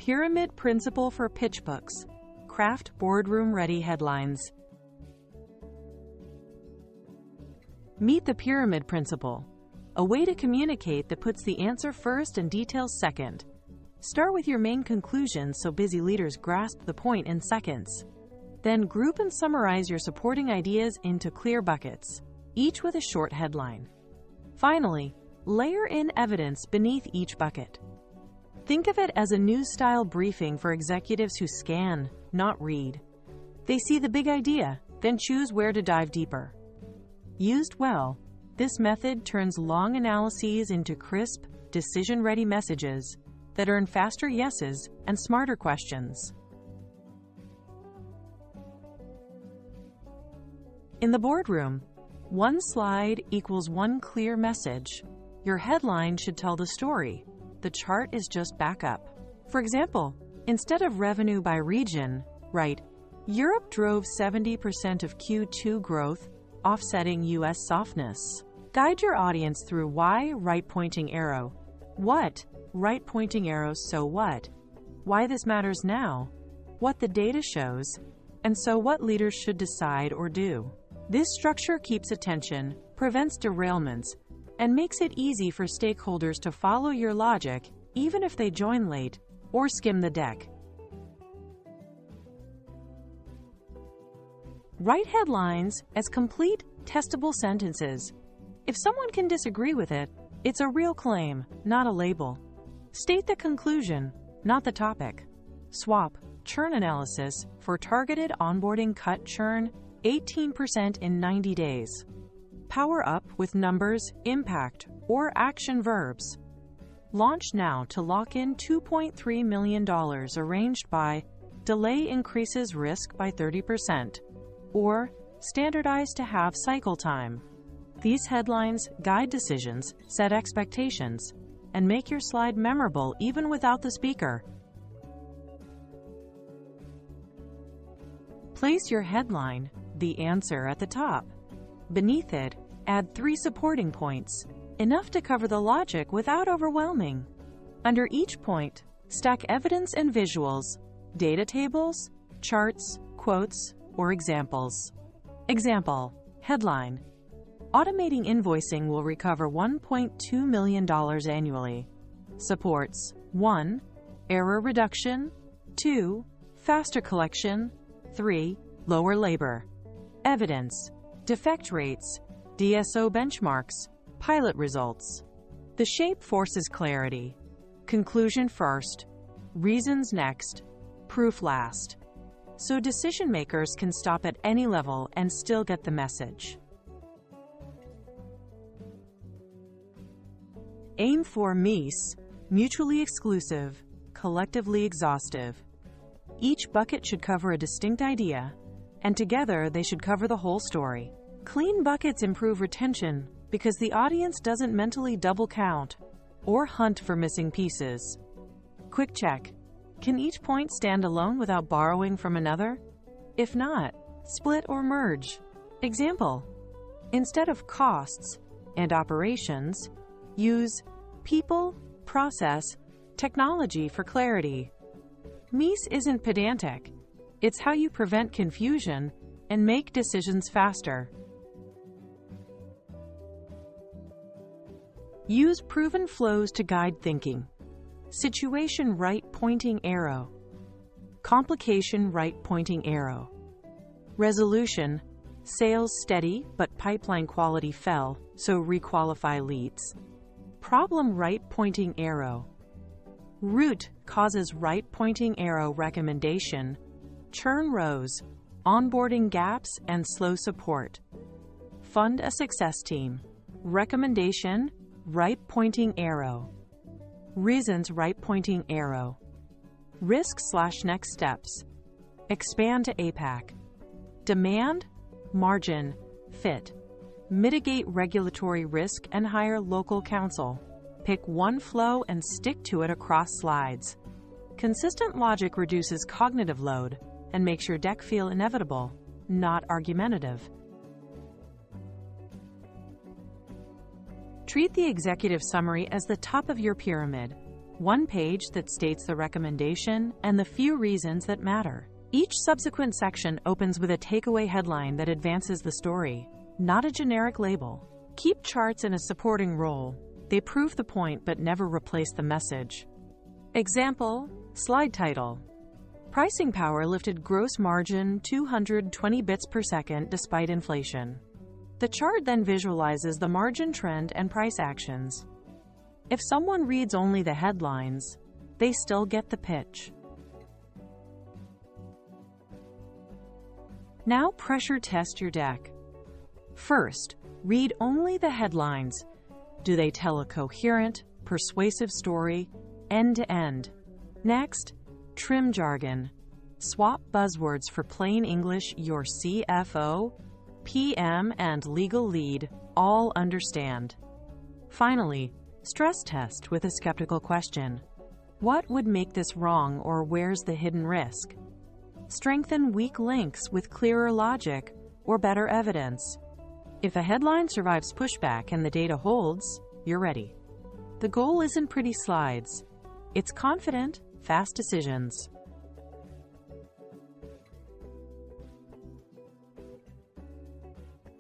Pyramid Principle for Pitchbooks. Craft boardroom-ready headlines. Meet the pyramid principle, a way to communicate that puts the answer first and details second. Start with your main conclusions so busy leaders grasp the point in seconds. Then group and summarize your supporting ideas into clear buckets, each with a short headline. Finally, layer in evidence beneath each bucket. Think of it as a news-style briefing for executives who scan, not read. They see the big idea, then choose where to dive deeper. Used well, this method turns long analyses into crisp, decision-ready messages that earn faster yeses and smarter questions. In the boardroom, one slide equals one clear message. Your headline should tell the story. The chart is just backup. For example, instead of revenue by region, write, Europe drove 70% of Q2 growth, offsetting US softness. Guide your audience through why, right pointing arrow. What, right pointing arrow, so what? Why this matters now, what the data shows, and so what leaders should decide or do. This structure keeps attention, prevents derailments, and makes it easy for stakeholders to follow your logic, even if they join late or skim the deck. Write headlines as complete, testable sentences. If someone can disagree with it, it's a real claim, not a label. State the conclusion, not the topic. Swap, churn analysis for targeted onboarding cut churn 18% in 90 days. Power up with numbers, impact, or action verbs. Launch now to lock in $2.3 million arranged by delay increases risk by 30%, or standardize to have cycle time. These headlines guide decisions, set expectations, and make your slide memorable even without the speaker. Place your headline, the answer, at the top. Beneath it, add 3 supporting points, enough to cover the logic without overwhelming. Under each point, stack evidence and visuals, data tables, charts, quotes, or examples. Example, headline, automating invoicing will recover $1.2 million annually. Supports 1. Error reduction, 2. Faster collection, 3. Lower labor. Evidence, defect rates, DSO benchmarks, pilot results. The shape forces clarity. Conclusion first, reasons next, proof last. So decision makers can stop at any level and still get the message. Aim for MECE, mutually exclusive, collectively exhaustive. Each bucket should cover a distinct idea, and together they should cover the whole story. Clean buckets improve retention because the audience doesn't mentally double count or hunt for missing pieces. Quick check. Can each point stand alone without borrowing from another? If not, split or merge. Example, instead of costs and operations, use people, process, technology for clarity. MECE isn't pedantic. It's how you prevent confusion and make decisions faster. Use proven flows to guide thinking. Situation right pointing arrow. Complication right pointing arrow. Resolution, sales steady but pipeline quality fell, so requalify leads. Problem right pointing arrow. Root causes right pointing arrow recommendation. Churn rose, onboarding gaps and slow support. Fund a success team. Recommendation, right pointing arrow. Reasons right pointing arrow. Risk/next steps. Expand to APAC. Demand, margin, fit. Mitigate regulatory risk and hire local counsel. Pick one flow and stick to it across slides. Consistent logic reduces cognitive load and makes your deck feel inevitable, not argumentative. Treat the executive summary as the top of your pyramid. one page that states the recommendation and the few reasons that matter. Each subsequent section opens with a takeaway headline that advances the story, not a generic label. Keep charts in a supporting role. They prove the point but never replace the message. Example, slide title. Pricing power lifted gross margin 220 bits per second despite inflation. The chart then visualizes the margin trend and price actions. If someone reads only the headlines, they still get the pitch. Now pressure test your deck. First, read only the headlines. Do they tell a coherent, persuasive story, end to end? Next, trim jargon. Swap buzzwords for plain English your CFO, PM, and legal lead all understand. Finally, stress test with a skeptical question. What would make this wrong, or where's the hidden risk? Strengthen weak links with clearer logic or better evidence. If a headline survives pushback and the data holds, you're ready. The goal isn't pretty slides. It's confident, fast decisions.